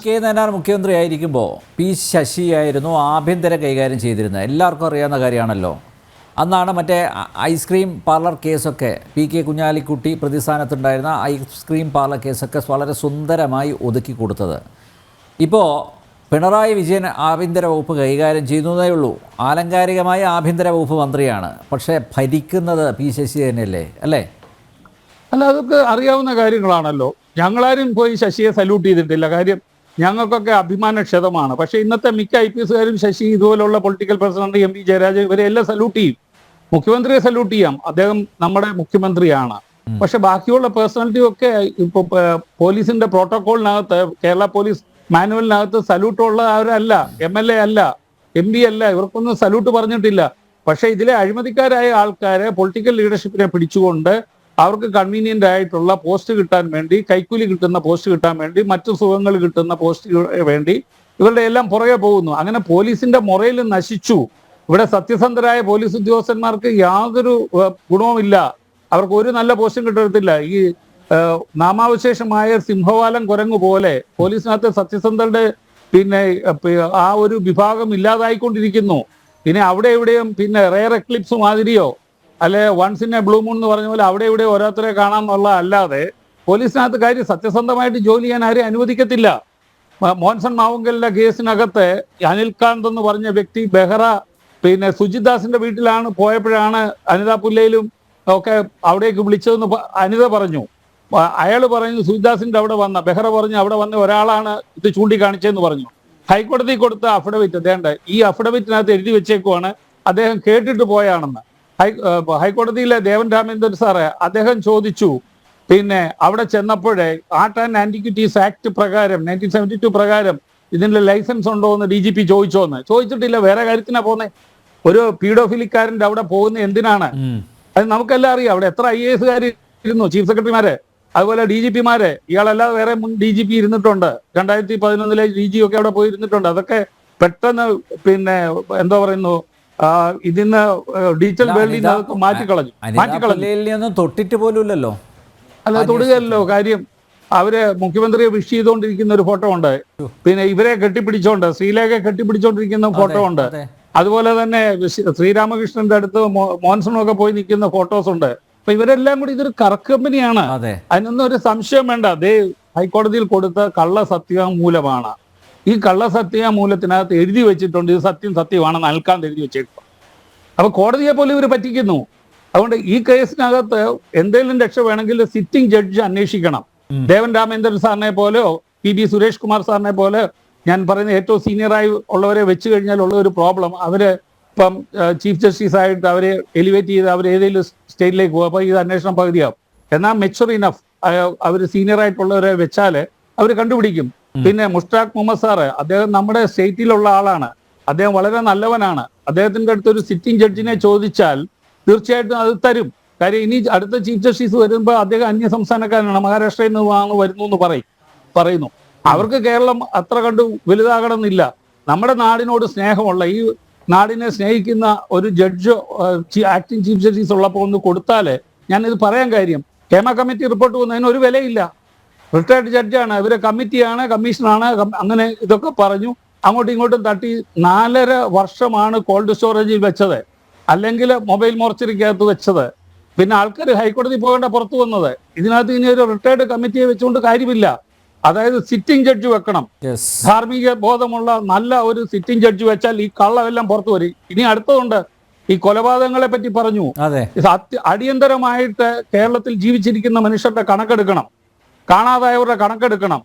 K Nayanar മുഖ്യമന്ത്രി ആയിരിക്കുമ്പോൾ P ശശിയായിരുന്നു ആഭ്യന്തര കൈകാര്യം ചെയ്തിരുന്നത്. എല്ലാവർക്കും അറിയാവുന്ന കാര്യമാണല്ലോ. അന്നാണ് മറ്റേ ഐസ്ക്രീം പാർലർ കേസൊക്കെ, പി കെ കുഞ്ഞാലിക്കുട്ടി പ്രതിസ്ഥാനത്തുണ്ടായിരുന്ന ഐസ്ക്രീം പാർലർ കേസൊക്കെ വളരെ സുന്ദരമായി ഒതുക്കി കൊടുത്തത്. ഇപ്പോൾ പിണറായി വിജയൻ ആഭ്യന്തര വകുപ്പ് കൈകാര്യം ചെയ്യുന്നതേ ഉള്ളൂ. ആലങ്കാരികമായ ആഭ്യന്തര വകുപ്പ് മന്ത്രിയാണ്, പക്ഷേ ഭരിക്കുന്നത് പി ശശി തന്നെയല്ലേ, അല്ലേ? അല്ല, അതൊക്കെ അറിയാവുന്ന കാര്യങ്ങളാണല്ലോ. ഞങ്ങളാരും പോയി ശശിയെ സല്യൂട്ട് ചെയ്തിട്ടില്ല. കാര്യം ഞങ്ങൾക്കൊക്കെ അഭിമാനക്ഷതമാണ്. പക്ഷേ ഇന്നത്തെ മിക്ക IPSകാരും ശശി, ഇതുപോലുള്ള പൊളിറ്റിക്കൽ പ്രസിഡന്റ് MP ജയരാജൻ, ഇവരെ എല്ലാം സല്യൂട്ട് ചെയ്യും. മുഖ്യമന്ത്രിയെ സല്യൂട്ട് ചെയ്യാം, അദ്ദേഹം നമ്മുടെ മുഖ്യമന്ത്രിയാണ്. പക്ഷെ ബാക്കിയുള്ള പേഴ്സണാലിറ്റി ഒക്കെ ഇപ്പൊ പോലീസിന്റെ പ്രോട്ടോകോളിനകത്ത്, കേരള പോലീസ് മാനുവലിനകത്ത് സല്യൂട്ടുള്ള അവരല്ല, MLA അല്ല, MP അല്ല, ഇവർക്കൊന്നും സല്യൂട്ട് പറഞ്ഞിട്ടില്ല. പക്ഷെ ഇതിലെ അഴിമതിക്കാരായ ആൾക്കാരെ, പൊളിറ്റിക്കൽ ലീഡർഷിപ്പിനെ പിടിച്ചുകൊണ്ട് അവർക്ക് കൺവീനിയന്റ് ആയിട്ടുള്ള പോസ്റ്റ് കിട്ടാൻ വേണ്ടി, കൈക്കൂലി കിട്ടുന്ന പോസ്റ്റ് കിട്ടാൻ വേണ്ടി, മറ്റു സുഖങ്ങൾ കിട്ടുന്ന പോസ്റ്റ് വേണ്ടി ഇവരുടെ എല്ലാം പുറകെ പോകുന്നു. അങ്ങനെ പോലീസിന്റെ മൊറയിൽ നശിച്ചു. ഇവിടെ സത്യസന്ധരായ പോലീസ് ഉദ്യോഗസ്ഥന്മാർക്ക് യാതൊരു ഗുണവുമില്ല. അവർക്ക് ഒരു നല്ല പോസ്റ്റും കിട്ടത്തില്ല. ഈ നാമാവശേഷമായ സിംഹവാലം കുരങ്ങു പോലെ പോലീസിനകത്തെ സത്യസന്ധരുടെ ആ ഒരു വിഭാഗം ഇല്ലാതായിക്കൊണ്ടിരിക്കുന്നു. പിന്നെ അവിടെ എവിടെയും റെയർ എക്ലിപ്സ് മാതിരിയോ അല്ലെ once in a blue moon എന്ന് പറഞ്ഞ പോലെ അവിടെ ഇവിടെ ഓരോരുത്തരെ കാണാമെന്നുള്ള അല്ലാതെ പോലീസിനകത്ത് കാര്യം സത്യസന്ധമായിട്ട് ജോലി ചെയ്യാൻ ആരെയും അനുവദിക്കത്തില്ല. മോൻസൺ മാവുങ്കലിന്റെ കേസിനകത്ത് അനിൽകാന്ത് എന്ന് പറഞ്ഞ വ്യക്തി ബെഹ്റ സുജിത് ദാസിന്റെ വീട്ടിലാണ് പോയപ്പോഴാണ് അനിത പുല്ലയിലും ഒക്കെ അവിടേക്ക് വിളിച്ചതെന്ന് അനിത പറഞ്ഞു. അയാൾ പറഞ്ഞു സുജിത് ദാസിന്റെ അവിടെ വന്ന, ബെഹ്റ പറഞ്ഞു അവിടെ വന്ന ഒരാളാണ് ഇത് ചൂണ്ടിക്കാണിച്ചതെന്ന് പറഞ്ഞു. ഹൈക്കോടതി കൊടുത്ത അഫിഡവിറ്റ് അതേണ്ട ഈ അഫിഡവിറ്റിനകത്ത് എഴുതി വെച്ചേക്കുവാണ് അദ്ദേഹം കേട്ടിട്ട് പോയാണെന്ന്. ഹൈക്കോടതിയിലെ ദേവൻ രാമേന്ദ്രൻ സാറ് അദ്ദേഹം ചോദിച്ചു, അവിടെ ചെന്നപ്പോഴേ ആർട്ട് ആൻഡ് ആന്റിക്വിറ്റീസ് ആക്ട് പ്രകാരം 1972 പ്രകാരം ഇതിന്റെ ലൈസൻസ് ഉണ്ടോ എന്ന് DGP ചോദിച്ചോന്ന്. ചോദിച്ചിട്ടില്ല, വേറെ കാര്യത്തിനാ പോന്നെ. ഒരു പീഡോഫിലിക്കാരന്റെ അവിടെ പോകുന്ന എന്തിനാണ്? അത് നമുക്കെല്ലാം അറിയാം. അവിടെ എത്ര IASകാർ ഇരുന്നു, ചീഫ് സെക്രട്ടറിമാര്, അതുപോലെ DGPമാര്. ഇയാളല്ലാതെ വേറെ മുൻ DGP ഇരുന്നിട്ടുണ്ട്. 2011 DG ഒക്കെ അവിടെ പോയി ഇരുന്നിട്ടുണ്ട്. അതൊക്കെ പെട്ടെന്ന് എന്താ പറയുന്നു, ഇതിന്ന് ഡിജിറ്റൽ വേൾഡിൽ മാറ്റിക്കളഞ്ഞു. തൊട്ടിട്ട് പോലുമില്ലല്ലോ. അല്ല, തൊടുകയല്ലോ. കാര്യം അവര് മുഖ്യമന്ത്രിയെ വിഷ് ചെയ്തുകൊണ്ടിരിക്കുന്ന ഒരു ഫോട്ടോ ഉണ്ട്. ഇവരെ കെട്ടിപ്പിടിച്ചോണ്ട്, ശ്രീലേഖയെ കെട്ടിപ്പിടിച്ചോണ്ടിരിക്കുന്ന ഫോട്ടോ ഉണ്ട്. അതുപോലെ തന്നെ ശ്രീരാമകൃഷ്ണന്റെ അടുത്ത് മോൻസണൊക്കെ പോയി നിൽക്കുന്ന ഫോട്ടോസ് ഉണ്ട്. അപ്പൊ ഇവരെല്ലാം കൂടി ഇതൊരു കറക്കമ്പനിയാണ്. അതിനൊന്നും ഒരു സംശയം വേണ്ട. അതേ ഹൈക്കോടതിയിൽ കൊടുത്ത കള്ളസത്യവാങ്മൂലമാണ്. ഈ കള്ളസത്യവാങ്മൂലത്തിനകത്ത് എഴുതി വെച്ചിട്ടുണ്ട് ഇത് സത്യമാണെന്ന് അൽക്കാന്ത് എഴുതി വെച്ചേക്കും. അപ്പൊ കോടതിയെ പോലും ഇവർ പറ്റിക്കുന്നു. അതുകൊണ്ട് ഈ കേസിനകത്ത് എന്തെങ്കിലും രക്ഷ വേണമെങ്കിൽ സിറ്റിംഗ് ജഡ്ജ് അന്വേഷിക്കണം. ദേവൻ രാമേന്ദ്രൻ സാറിനെ പോലെയോ PB സുരേഷ് കുമാർ സാറിനെ പോലെ, ഞാൻ പറയുന്ന ഏറ്റവും സീനിയറായി ഉള്ളവരെ വെച്ച് കഴിഞ്ഞാൽ ഉള്ള ഒരു പ്രോബ്ലം, അവര് ഇപ്പം ചീഫ് ജസ്റ്റിസ് ആയിട്ട് അവരെ എലിവേറ്റ് ചെയ്ത് അവർ ഏതെങ്കിലും സ്റ്റേറ്റിലേക്ക് പോകും. അപ്പൊ ഇത് അന്വേഷണം പകുതിയാവും. എന്നാൽ മെച്ചുർ ഇനഫ് അവർ സീനിയർ ആയിട്ടുള്ളവരെ വെച്ചാല് അവർ കണ്ടുപിടിക്കും. മുഷ്താഖ് മുഹമ്മദ് സാറ്, അദ്ദേഹം നമ്മുടെ സ്റ്റേറ്റിലുള്ള ആളാണ്. അദ്ദേഹം വളരെ നല്ലവനാണ്. അദ്ദേഹത്തിന്റെ അടുത്ത് ഒരു സിറ്റിംഗ് ജഡ്ജിനെ ചോദിച്ചാൽ തീർച്ചയായിട്ടും അത് തരും. കാര്യം ഇനി അടുത്ത ചീഫ് ജസ്റ്റിസ് വരുമ്പോൾ അദ്ദേഹം അന്യ സംസ്ഥാനക്കാരനാണ്, മഹാരാഷ്ട്രയിൽ നിന്ന് വരുന്നു എന്ന് പറയുന്നു. അവർക്ക് കേരളം അത്ര കണ്ടു വലുതാകണമെന്നില്ല. നമ്മുടെ നാടിനോട് സ്നേഹമുള്ള, ഈ നാടിനെ സ്നേഹിക്കുന്ന ഒരു ജഡ്ജ് ആക്ടിംഗ് ചീഫ് ജസ്റ്റിസ് ഉള്ളപ്പോൾ ഒന്ന് കൊടുത്താല്, ഞാനിത് പറയാൻ കാര്യം, ഹേമ കമ്മിറ്റി റിപ്പോർട്ട് പോകുന്നതിന് ഒരു വിലയില്ല. റിട്ടയർഡ് ജഡ്ജാണ്, ഇവരെ കമ്മിറ്റിയാണ്, കമ്മീഷനാണ്, അങ്ങനെ ഇതൊക്കെ പറഞ്ഞു അങ്ങോട്ടും ഇങ്ങോട്ടും തട്ടി 4.5 വർഷമാണ് കോൾഡ് സ്റ്റോറേജിൽ വെച്ചത്, അല്ലെങ്കിൽ മൊബൈൽ മോർച്ചറിക്കകത്ത് വെച്ചത്. ആൾക്കാർ ഹൈക്കോടതി പോകേണ്ട പുറത്തു വന്നത്. ഇതിനകത്ത് ഇനി ഒരു റിട്ടയർഡ് കമ്മിറ്റിയെ വെച്ചുകൊണ്ട് കാര്യമില്ല. അതായത് സിറ്റിംഗ് ജഡ്ജ് വെക്കണം. ധാർമ്മിക ബോധമുള്ള നല്ല ഒരു സിറ്റിംഗ് ജഡ്ജ് വെച്ചാൽ ഈ കള്ളമെല്ലാം പുറത്തു വരും. ഇനി അടുത്തതുണ്ട്, ഈ കൊലപാതകങ്ങളെ പറ്റി പറഞ്ഞു. അടിയന്തരമായിട്ട് കേരളത്തിൽ ജീവിച്ചിരിക്കുന്ന മനുഷ്യരുടെ കണക്കെടുക്കണം, കാണാതായവരുടെ കണക്കെടുക്കണം,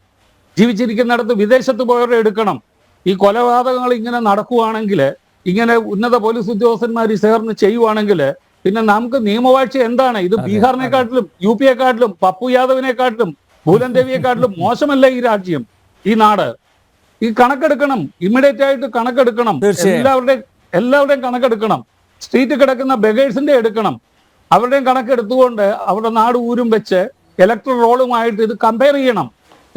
ജീവിച്ചിരിക്കുന്നിടത്ത് വിദേശത്ത് പോയവരുടെ എടുക്കണം. ഈ കൊലപാതകങ്ങൾ ഇങ്ങനെ നടക്കുവാണെങ്കിൽ, ഇങ്ങനെ ഉന്നത പോലീസ് ഉദ്യോഗസ്ഥന്മാർ ചേർന്ന് ചെയ്യുവാണെങ്കിൽ നമുക്ക് നിയമവാഴ്ച എന്താണ്? ഇത് ബീഹാറിനെക്കാട്ടിലും UP-യെക്കാട്ടിലും പപ്പു യാദവിനെക്കാട്ടിലും ഭൂലൻ ദേവിയെക്കാട്ടിലും മോശമല്ല ഈ രാജ്യം, ഈ നാട്. ഈ കണക്കെടുക്കണം, ഇമ്മീഡിയറ്റ് ആയിട്ട് കണക്കെടുക്കണം. എല്ലാവരുടെയും കണക്കെടുക്കണം. സ്ട്രീറ്റ് കിടക്കുന്ന ബെഗേഴ്സിന്റെ എടുക്കണം. അവരുടെയും കണക്കെടുത്തുകൊണ്ട് അവരുടെ നാട് ഊരും വെച്ച് ഇലക്ട്രൽ റോളുമായിട്ട് ഇത് കമ്പയർ ചെയ്യണം.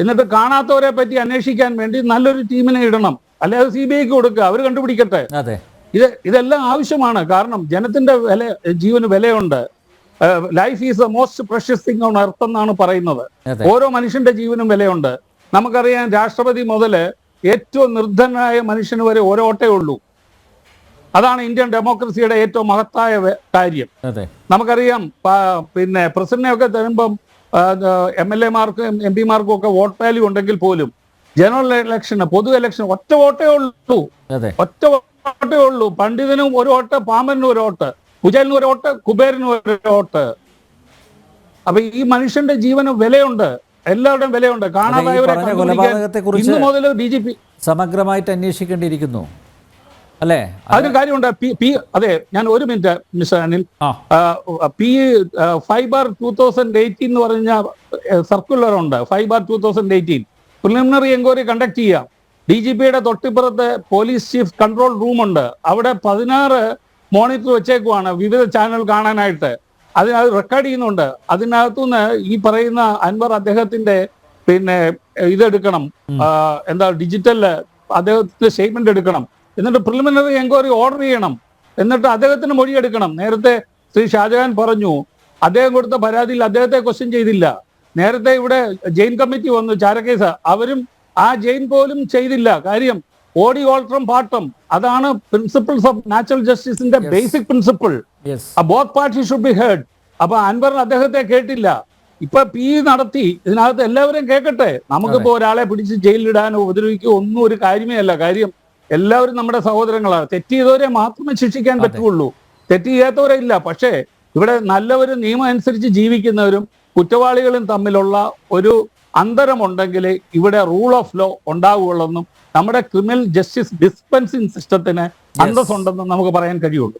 എന്നിട്ട് കാണാത്തവരെ പറ്റി അന്വേഷിക്കാൻ വേണ്ടി നല്ലൊരു ടീമിനെ ഇടണം. അല്ലാതെ CBIക്ക് കൊടുക്കുക, അവർ കണ്ടുപിടിക്കട്ടെ. ഇതെല്ലാം ആവശ്യമാണ്. കാരണം ജനത്തിന്റെ ജീവന് വിലയുണ്ട്. Life is the most precious thing on earth എന്നാണ് പറയുന്നത്. ഓരോ മനുഷ്യന്റെ ജീവനും വിലയുണ്ട്. നമുക്കറിയാം രാഷ്ട്രപതി മുതൽ ഏറ്റവും നിർധനായ മനുഷ്യന് വരെ ഒരോട്ടേ ഉള്ളൂ. അതാണ് ഇന്ത്യൻ ഡെമോക്രസിയുടെ ഏറ്റവും മഹത്തായ കാര്യം. നമുക്കറിയാം പിന്നെ പ്രസിഡന്റിനെയൊക്കെ തരുമ്പം MLA-മാർക്കും MP-മാർക്കും ഒക്കെ വോട്ട് വാല്യൂ ഉണ്ടെങ്കിൽ പോലും ജനറൽ ഇലക്ഷന്, പൊതു ഇലക്ഷൻ ഒറ്റ വോട്ടേ ഉള്ളൂ. പണ്ഡിതനും ഒരു വോട്ട്, പാമ്പനും ഒരു വോട്ട്, കുചേലിനും ഒരു വോട്ട്, കുബേരനും ഒരു വോട്ട്. അപ്പൊ ഈ മനുഷ്യന്റെ ജീവന് വിലയുണ്ട്, എല്ലാവരുടെയും വിലയുണ്ട്. കാണാതായവരെ ഇന്ന് മുതൽ DGP സമഗ്രമായിട്ട് അന്വേഷിക്കേണ്ടിയിരിക്കുന്നു അല്ലേ? അതിന് കാര്യമുണ്ട്. അതെ, ഞാൻ ഒരു മിനിറ്റ് മിസ്റ്റർ അനിൽ, P5/2018 എന്ന് പറഞ്ഞ സർക്കുലർ ഉണ്ട്. 5/2018 പ്രിലിമിനറി എൻക്വയറി കണ്ടക്ട് ചെയ്യാം. DGPയുടെ തൊട്ടിപ്പുറത്ത് പോലീസ് ചീഫ് കൺട്രോൾ റൂമുണ്ട്. അവിടെ 16 മോണിറ്റർ വെച്ചേക്കുവാണ് വിവിധ ചാനൽ കാണാനായിട്ട്. അതിനകത്ത് റെക്കോർഡ് ചെയ്യുന്നുണ്ട്. അതിനകത്തുനിന്ന് ഈ പറയുന്ന അൻവർ അദ്ദേഹത്തിന്റെ പിന്നെ ഇതെടുക്കണം, എന്താ ഡിജിറ്റല് അദ്ദേഹത്തിന്റെ സ്റ്റേറ്റ്മെന്റ് എടുക്കണം, എന്നിട്ട് പ്രിലിമിനറി എൻക്വയറി ഓർഡർ ചെയ്യണം, എന്നിട്ട് അദ്ദേഹത്തിന് മൊഴിയെടുക്കണം. നേരത്തെ ശ്രീ ഷാജഹാൻ പറഞ്ഞു അദ്ദേഹം കൊടുത്ത പരാതിയിൽ അദ്ദേഹത്തെ ക്വസ്റ്റ്യൻ ചെയ്തില്ല. നേരത്തെ ഇവിടെ ജെയിൻ കമ്മിറ്റി വന്നു, ചാരക്കേസ്, അവരും ആ ജെയിൻ പോലും ചെയ്തില്ല. കാര്യം ഓടി ഓൾട്ടറും പാട്ടും, അതാണ് പ്രിൻസിപ്പിൾസ് ഓഫ് നാച്ചുറൽ ജസ്റ്റിസിന്റെ basic principle. Both party should be heard. അപ്പൊ അൻവർ അദ്ദേഹത്തെ കേട്ടില്ല. ഇപ്പൊ നടത്തി ഇതിനകത്ത് എല്ലാവരും കേൾക്കട്ടെ. നമുക്കിപ്പോ ഒരാളെ പിടിച്ച് ജയിലിലിടാനോ ഉപദ്രവിക്കോ ഒന്നും ഒരു കാര്യമേ അല്ല. കാര്യം എല്ലാവരും നമ്മുടെ സഹോദരങ്ങളാണ്. തെറ്റ് ചെയ്തവരെ മാത്രമേ ശിക്ഷിക്കാൻ പറ്റുള്ളൂ, തെറ്റ് ചെയ്യാത്തവരെ ഇല്ല. പക്ഷേ ഇവിടെ നല്ലവരും നിയമം അനുസരിച്ച് ജീവിക്കുന്നവരും കുറ്റവാളികളും തമ്മിലുള്ള ഒരു അന്തരമുണ്ടെങ്കിൽ ഇവിടെ റൂൾ ഓഫ് ലോ ഉണ്ടാവുകയുള്ളെന്നും നമ്മുടെ ക്രിമിനൽ ജസ്റ്റിസ് ഡിസ്പെൻസിങ് സിസ്റ്റത്തിന് അന്തസ്സുണ്ടെന്നും നമുക്ക് പറയാൻ കഴിയുള്ളൂ.